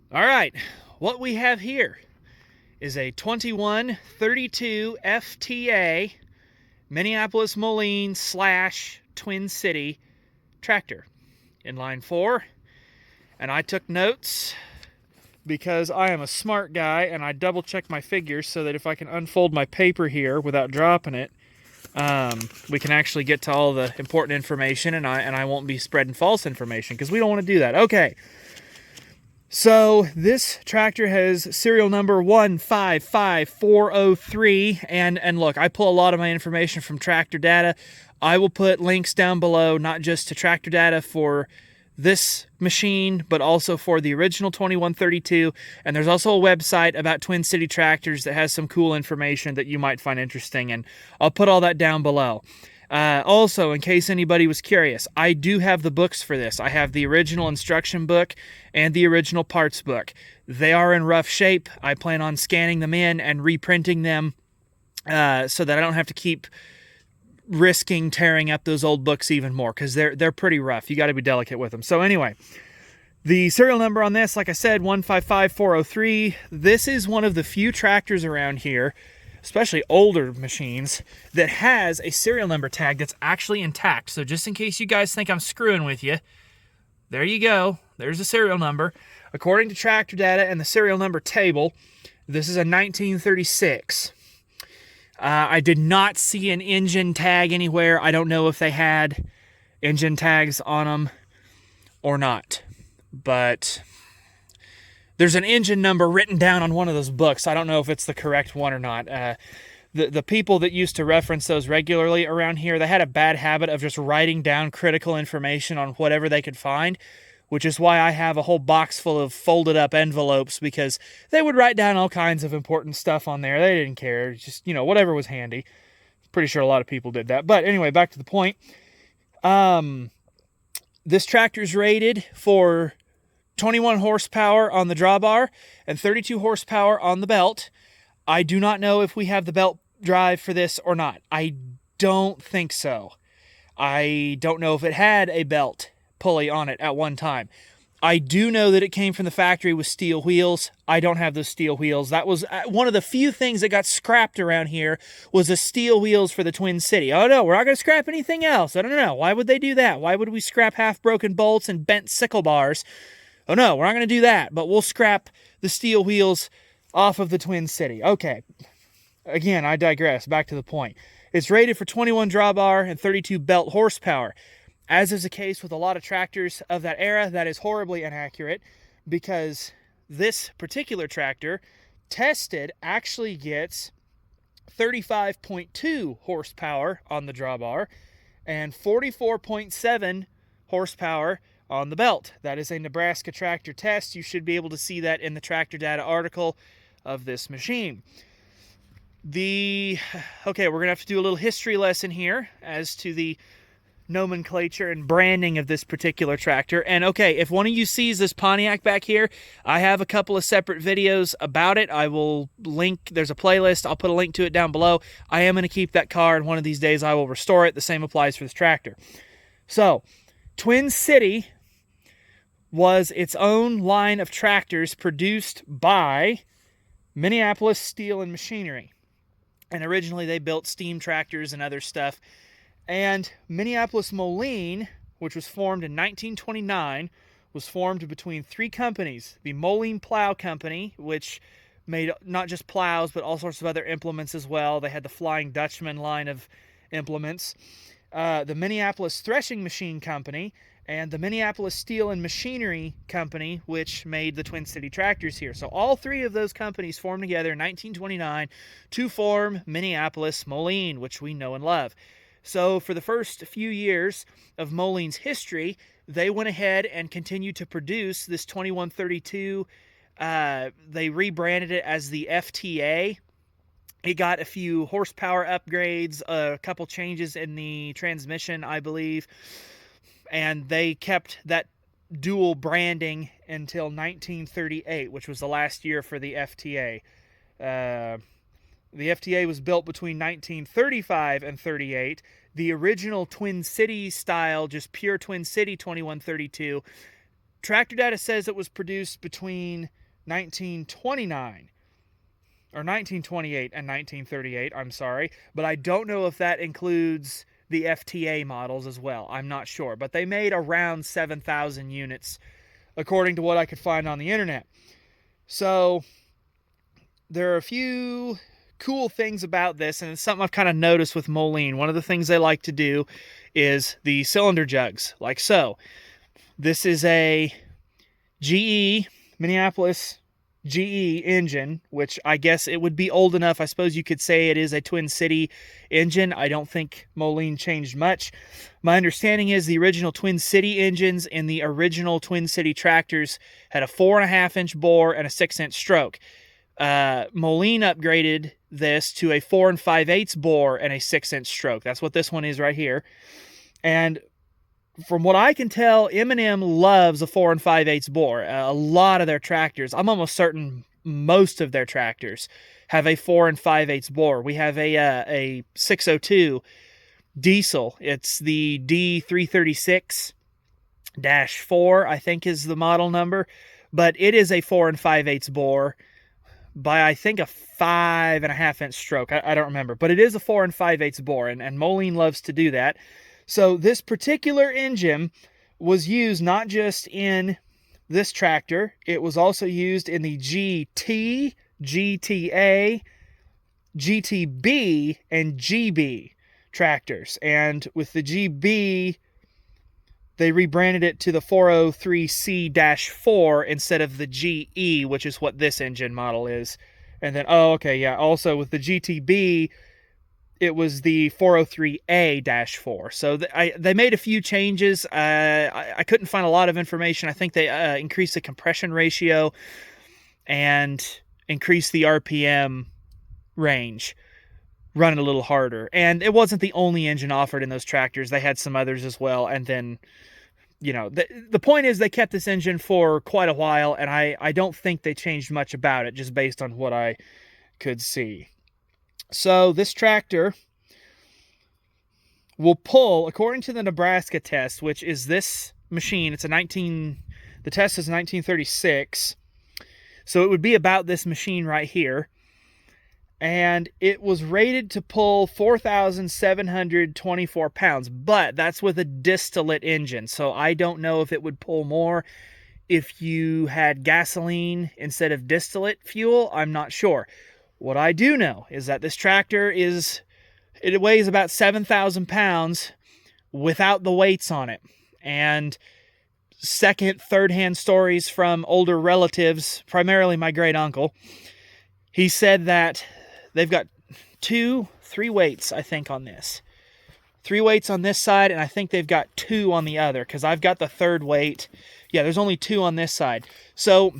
All right, what we have here is a 2132 FTA Minneapolis-Moline / Twin City tractor in line 4. And I took notes because I am a smart guy and I double check my figures so that if I can unfold my paper here without dropping it, we can actually get to all the important information, and I won't be spreading false information because we don't want to do that. Okay. So this tractor has serial number 155403, and look, I pull a lot of my information from tractor data. I will put links down below, not just to tractor data for this machine, but also for the original 2132, and there's also a website about Twin City tractors that has some cool information that you might find interesting, and I'll put all that down below. Also, in case anybody was curious, I do have the books for this. I have the original instruction book and the original parts book. They are in rough shape. I plan on scanning them in and reprinting them so that I don't have to keep risking tearing up those old books even more, because they're pretty rough. You got to be delicate with them. So anyway, the serial number on this, like I said, 155403. This is one of the few tractors around here, especially older machines, that has a serial number tag that's actually intact. So just in case you guys think I'm screwing with you, there you go. There's the serial number. According to tractor data and the serial number table, this is a 1936. I did not see an engine tag anywhere. I don't know if they had engine tags on them or not, but there's an engine number written down on one of those books. I don't know if it's the correct one or not. The people that used to reference those regularly around here, they had a bad habit of just writing down critical information on whatever they could find, which is why I have a whole box full of folded up envelopes, because they would write down all kinds of important stuff on there. They didn't care. Just, whatever was handy. Pretty sure a lot of people did that. But anyway, back to the point. This tractor's rated for 21 horsepower on the drawbar and 32 horsepower on the belt. I do not know if we have the belt drive for this or not. I don't think so. I don't know if it had a belt pulley on it at one time. I do know that it came from the factory with steel wheels. I don't have those steel wheels. That was one of the few things that got scrapped around here, was the steel wheels for the Twin City. Oh no, we're not going to scrap anything else. I don't know. Why would they do that? Why would we scrap half-broken bolts and bent sickle bars? Oh no, we're not going to do that, but we'll scrap the steel wheels off of the Twin City. Okay, again, I digress. Back to the point. It's rated for 21 drawbar and 32 belt horsepower. As is the case with a lot of tractors of that era, that is horribly inaccurate, because this particular tractor tested actually gets 35.2 horsepower on the drawbar and 44.7 horsepower on the belt. That is a Nebraska tractor test. You should be able to see that in the tractor data article of this machine. Okay, we're going to have to do a little history lesson here as to the nomenclature and branding of this particular tractor. And okay, if one of you sees this Pontiac back here, I have a couple of separate videos about it. I will link, there's a playlist, I'll put a link to it down below. I am going to keep that car, and one of these days I will restore it. The same applies for this tractor. So, Twin City was its own line of tractors produced by Minneapolis Steel and Machinery. And originally they built steam tractors and other stuff. And Minneapolis-Moline, which was formed in 1929, was formed between three companies. The Moline Plow Company, which made not just plows, but all sorts of other implements as well. They had the Flying Dutchman line of implements. The Minneapolis Threshing Machine Company, and the Minneapolis Steel and Machinery Company, which made the Twin City tractors here. So all three of those companies formed together in 1929 to form Minneapolis-Moline, which we know and love. So for the first few years of Moline's history, they went ahead and continued to produce this 2132. They rebranded it as the FTA. It got a few horsepower upgrades, a couple changes in the transmission, I believe. And they kept that dual branding until 1938, which was the last year for the FTA. The FTA was built between 1935 and 38. The original Twin City style, just pure Twin City 2132, tractor data says it was produced between 1929 or 1928 and 1938, I'm sorry, but I don't know if that includes the FTA models as well. I'm not sure, but they made around 7,000 units according to what I could find on the internet. So there are a few cool things about this, and it's something I've kind of noticed with Moline. One of the things they like to do is the cylinder jugs, like so. This is a GE, Minneapolis GE engine, which I guess it would be old enough. I suppose you could say it is a Twin City engine. I don't think Moline changed much. My understanding is the original Twin City engines in the original Twin City tractors had a 4.5-inch bore and a 6-inch stroke. Moline upgraded this to a 4 5/8 bore and a 6-inch stroke. That's what this one is right here. And from what I can tell, M&M loves a 4 5/8 bore. A lot of their tractors, I'm almost certain most of their tractors have a 4 5/8 bore. We have a 602 diesel. It's the D336-4, I think is the model number. But it is a 4 5/8 bore by, I think, a 5.5-inch stroke. I don't remember. But it is a 4 5/8 bore, and Moline loves to do that. So this particular engine was used not just in this tractor, it was also used in the GT, GTA, GTB, and GB tractors. And with the GB, they rebranded it to the 403C-4 instead of the GE, which is what this engine model is. And then, also with the GTB, it was the 403A-4. So they made a few changes. I couldn't find a lot of information. I think they increased the compression ratio and increased the RPM range, running a little harder. And it wasn't the only engine offered in those tractors. They had some others as well. And then, the point is they kept this engine for quite a while, and I don't think they changed much about it, just based on what I could see. So this tractor will pull, according to the Nebraska test, which is this machine. The test is 1936. So it would be about this machine right here. And it was rated to pull 4,724 pounds, but that's with a distillate engine. So I don't know if it would pull more if you had gasoline instead of distillate fuel. I'm not sure. What I do know is that this tractor it weighs about 7,000 pounds without the weights on it. And third-hand stories from older relatives, primarily my great uncle, he said that they've got 3 weights, I think, on this. 3 weights on this side, and I think they've got 2 on the other, because I've got the third weight. Yeah, there's only 2 on this side. So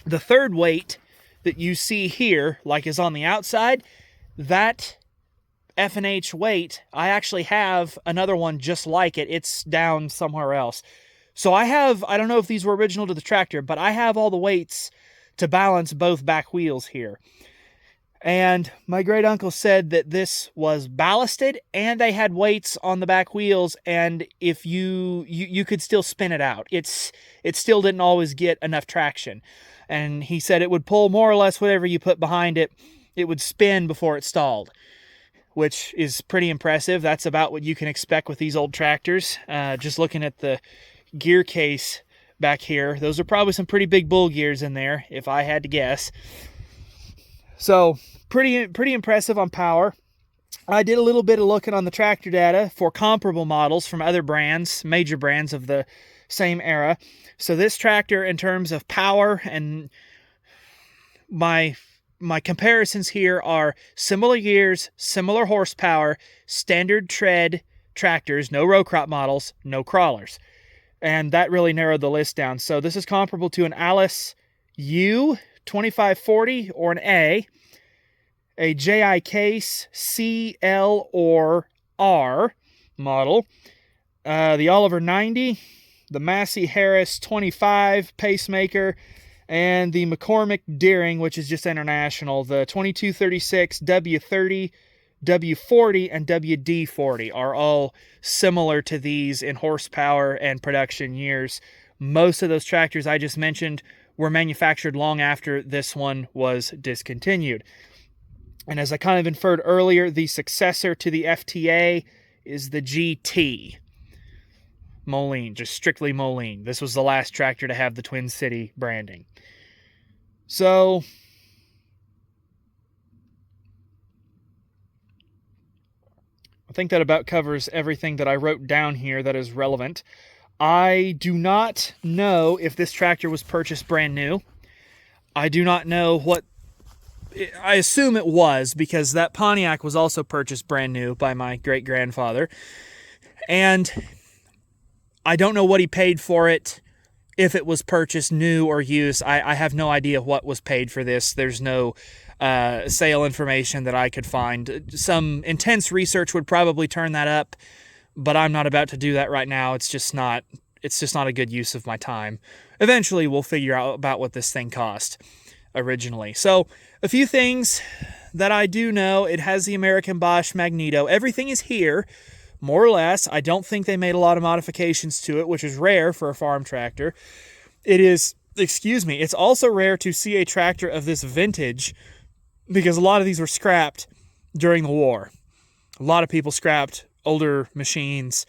the third weight that you see here, like is on the outside, that F&H weight, I actually have another one just like it. It's down somewhere else. So I don't know if these were original to the tractor, but I have all the weights to balance both back wheels here. And my great uncle said that this was ballasted and they had weights on the back wheels, and if you could still spin it out. It still didn't always get enough traction. And he said it would pull more or less whatever you put behind it. It would spin before it stalled, which is pretty impressive. That's about what you can expect with these old tractors. Just looking at the gear case back here, those are probably some pretty big bull gears in there, if I had to guess. So pretty impressive on power. I did a little bit of looking on the tractor data for comparable models from other brands, major brands of the same era. So this tractor, in terms of power, and my comparisons here are similar gears, similar horsepower, standard tread tractors, no row crop models, no crawlers. And that really narrowed the list down. So this is comparable to an Alice U 2540 or an a JI Case C, L, or R model, the Oliver 90, the Massey Harris 25 pacemaker, and the McCormick Deering, which is just international. The 2236, W30, W40, and WD40 are all similar to these in horsepower and production years, Most of those tractors I just mentioned were manufactured long after this one was discontinued. And as I kind of inferred earlier, the successor to the FTA is the GT. Moline, just strictly Moline. This was the last tractor to have the Twin City branding. So, I think that about covers everything that I wrote down here that is relevant. I do not know if this tractor was purchased brand new. I do not know what... I assume it was, because that Pontiac was also purchased brand new by my great-grandfather. And I don't know what he paid for it, if it was purchased new or used. I have no idea what was paid for this. There's no sale information that I could find. Some intense research would probably turn that up, but I'm not about to do that right now. It's just not a good use of my time. Eventually, we'll figure out about what this thing cost originally. So, a few things that I do know. It has the American Bosch magneto. Everything is here, more or less. I don't think they made a lot of modifications to it, which is rare for a farm tractor. It's also rare to see a tractor of this vintage, because a lot of these were scrapped during the war. A lot of people scrapped older machines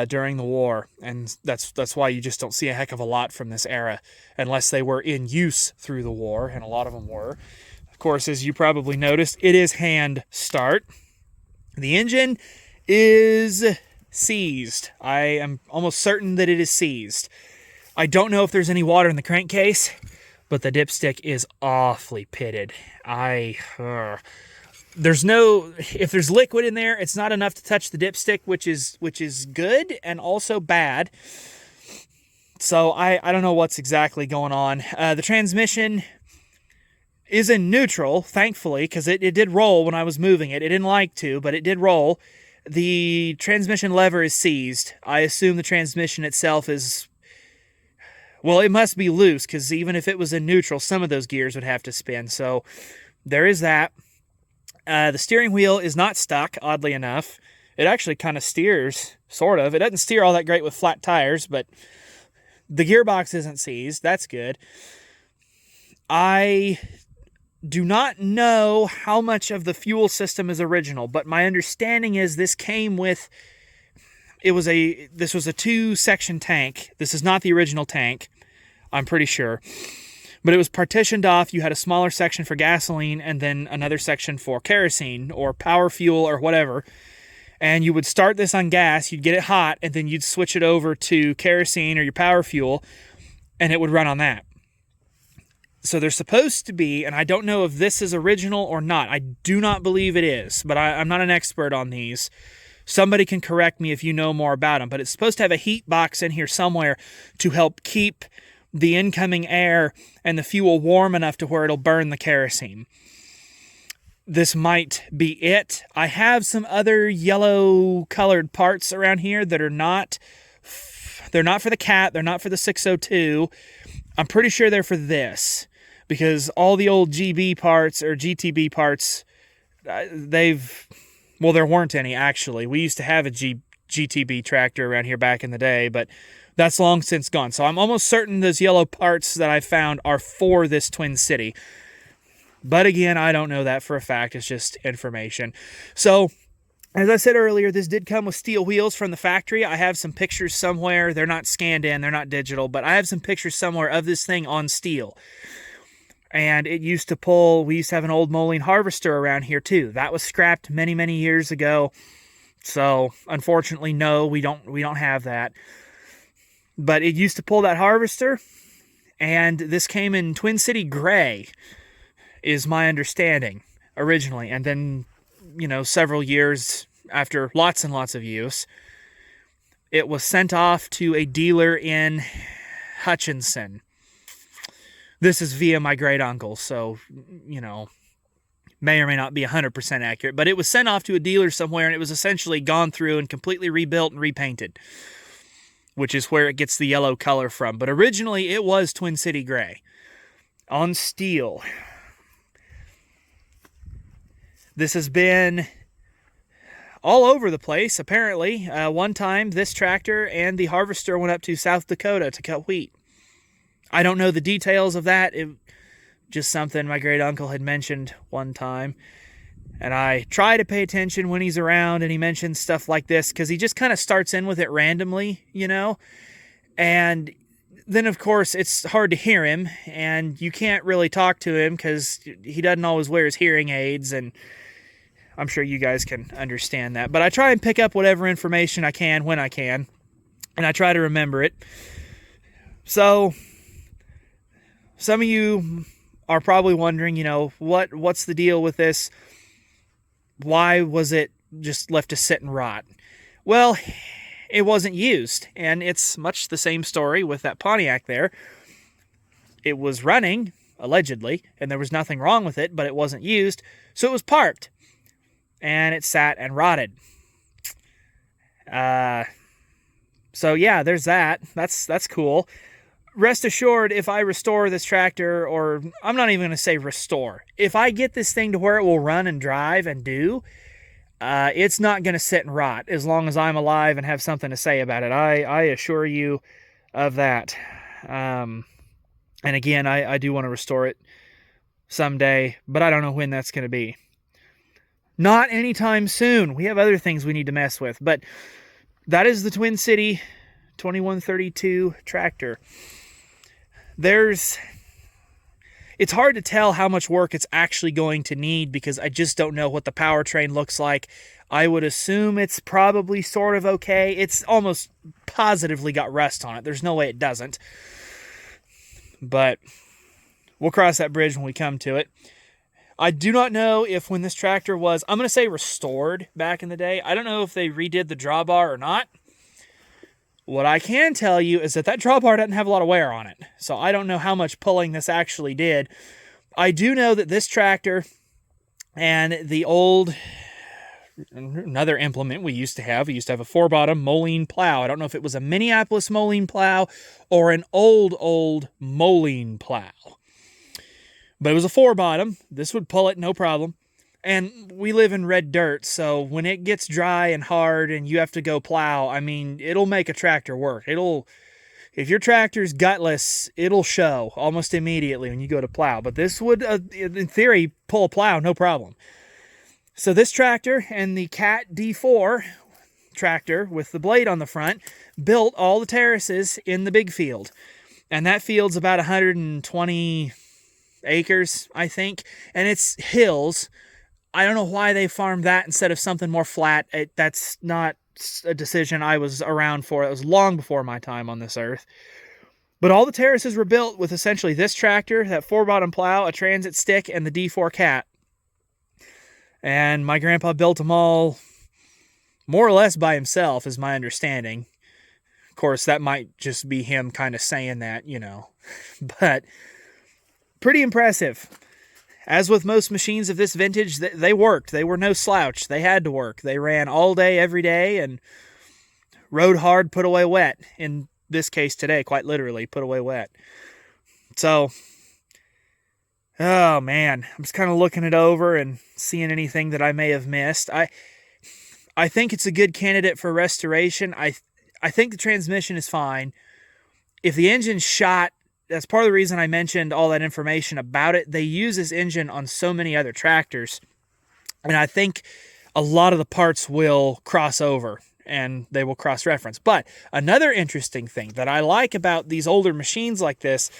during the war, and that's why you just don't see a heck of a lot from this era, unless they were in use through the war, and a lot of them were. Of course, as you probably noticed, it is hand start. The engine is seized. I am almost certain that it is seized. I don't know if there's any water in the crankcase, but the dipstick is awfully pitted. If there's liquid in there, it's not enough to touch the dipstick, which is good and also bad. So I don't know what's exactly going on. The transmission is in neutral, thankfully, because it did roll when I was moving it. It didn't like to, but it did roll. The transmission lever is seized. I assume the transmission itself is... well, it must be loose, because even if it was in neutral, some of those gears would have to spin. So there is that. The steering wheel is not stuck, oddly enough. It actually kind of steers, sort of. It doesn't steer all that great with flat tires, but the gearbox isn't seized. That's good. I do not know how much of the fuel system is original, but my understanding is this came with... This was a 2-section tank. This is not the original tank, I'm pretty sure. But it was partitioned off. You had a smaller section for gasoline and then another section for kerosene or power fuel or whatever. And you would start this on gas, you'd get it hot, and then you'd switch it over to kerosene or your power fuel, and it would run on that. So there's supposed to be, and I don't know if this is original or not. I do not believe it is, but I'm not an expert on these. Somebody can correct me if you know more about them, but it's supposed to have a heat box in here somewhere to help keep the incoming air and the fuel warm enough to where it'll burn the kerosene. This might be it. I have some other yellow colored parts around here that are not, they're not for the Cat, they're not for the 602. I'm pretty sure they're for this, because all the old GB parts or GTB parts, well, there weren't any, actually. We used to have a GTB tractor around here back in the day, but that's long since gone. So I'm almost certain those yellow parts that I found are for this Twin City. But again, I don't know that for a fact. It's just information. So, as I said earlier, this did come with steel wheels from the factory. I have some pictures somewhere. They're not scanned in. They're not digital. But I have some pictures somewhere of this thing on steel. And it used to pull... we used to have an old Moline harvester around here too. That was scrapped many, many years ago. So, unfortunately, no, we don't have that. But it used to pull that harvester, and this came in Twin City gray, is my understanding, originally. And then, several years after lots and lots of use, it was sent off to a dealer in Hutchinson. This is via my great uncle, so, may or may not be 100% accurate. But it was sent off to a dealer somewhere, and it was essentially gone through and completely rebuilt and repainted, which is where it gets the yellow color from. But originally, it was Twin City gray on steel. This has been all over the place, apparently. One time, this tractor and the harvester went up to South Dakota to cut wheat. I don't know the details of that. It just something my great uncle had mentioned one time. And I try to pay attention when he's around and he mentions stuff like this, because he just kind of starts in with it randomly, you know? And then, of course, it's hard to hear him, and you can't really talk to him because he doesn't always wear his hearing aids, and I'm sure you guys can understand that. But I try and pick up whatever information I can when I can, and I try to remember it. So some of you are probably wondering, you know, what's the deal with this? Why was it just left to sit and rot? Well, it wasn't used, and it's much the same story with that Pontiac there. It was running, allegedly, and there was nothing wrong with it, but it wasn't used, so it was parked, and it sat and rotted. So yeah, there's that. That's cool. Rest assured, if I restore this tractor, or I'm not even going to say restore, if I get this thing to where it will run and drive and do, it's not going to sit and rot as long as I'm alive and have something to say about it. I assure you of that. And again, I do want to restore it someday, but I don't know when that's going to be. Not anytime soon. We have other things we need to mess with, but that is the Twin City 2132 tractor. It's hard to tell how much work it's actually going to need because I just don't know what the powertrain looks like. I would assume it's probably sort of okay. It's almost positively got rust on it. There's no way it doesn't. But we'll cross that bridge when we come to it. I do not know if when this tractor was, I'm going to say restored back in the day. I don't know if they redid the drawbar or not. What I can tell you is that drawbar doesn't have a lot of wear on it. So I don't know how much pulling this actually did. I do know that this tractor and the another implement we used to have a 4-bottom Moline plow. I don't know if it was a Minneapolis-Moline plow or an old Moline plow. But it was a 4-bottom. This would pull it, no problem. And we live in red dirt, so when it gets dry and hard and you have to go plow, I mean, it'll make a tractor work. If your tractor's gutless, it'll show almost immediately when you go to plow. But this would, in theory, pull a plow, no problem. So this tractor and the Cat D4 tractor with the blade on the front built all the terraces in the big field. And that field's about 120 acres, I think. And it's hills. I don't know why they farmed that instead of something more flat. That's not a decision I was around for. It was long before my time on this earth. But all the terraces were built with essentially this tractor, that 4-bottom plow, a transit stick, and the D4 Cat. And my grandpa built them all more or less by himself, is my understanding. Of course, that might just be him kind of saying that, you know. But pretty impressive. As with most machines of this vintage, they worked. They were no slouch. They had to work. They ran all day, every day, and rode hard, put away wet. In this case today, quite literally, put away wet. So, oh man, I'm just kind of looking it over and seeing anything that I may have missed. I think it's a good candidate for restoration. I think the transmission is fine. If the engine's shot, that's part of the reason I mentioned all that information about it. They use this engine on so many other tractors, and I think a lot of the parts will cross over and they will cross-reference. But another interesting thing that I like about these older machines like this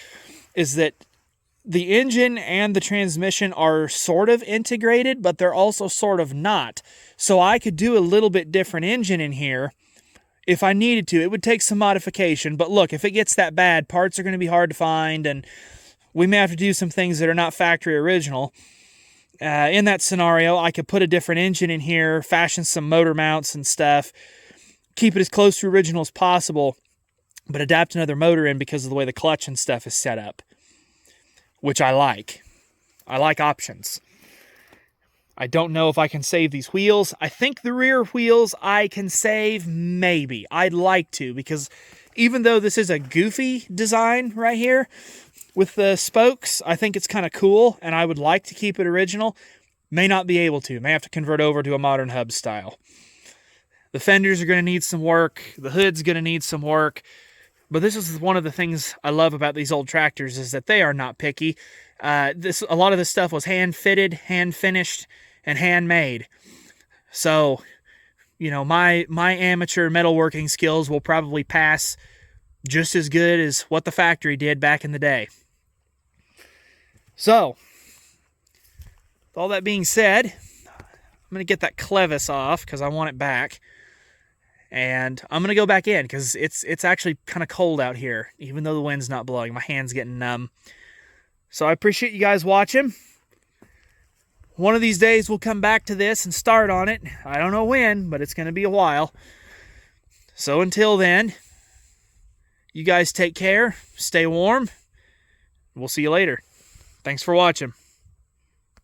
is that the engine and the transmission are sort of integrated, but they're also sort of not. So I could do a little bit different engine in here if I needed to. It would take some modification, but look, if it gets that bad, parts are going to be hard to find, and we may have to do some things that are not factory original. In that scenario, I could put a different engine in here, fashion some motor mounts and stuff, keep it as close to original as possible, but adapt another motor in because of the way the clutch and stuff is set up, which I like. I like options. I don't know if I can save these wheels. I think the rear wheels I can save, maybe. I'd like to, because even though this is a goofy design right here with the spokes, I think it's kind of cool, and I would like to keep it original. May not be able to. May have to convert over to a modern hub style. The fenders are going to need some work. The hood's going to need some work. But this is one of the things I love about these old tractors, is that they are not picky. A lot of this stuff was hand-fitted, hand-finished, and handmade. So, you know, my amateur metalworking skills will probably pass just as good as what the factory did back in the day. So, with all that being said, I'm going to get that clevis off because I want it back. And I'm going to go back in because it's actually kind of cold out here, even though the wind's not blowing. My hand's getting numb. So I appreciate you guys watching. One of these days we'll come back to this and start on it. I don't know when, but it's going to be a while. So until then, you guys take care, stay warm. We'll see you later. Thanks for watching.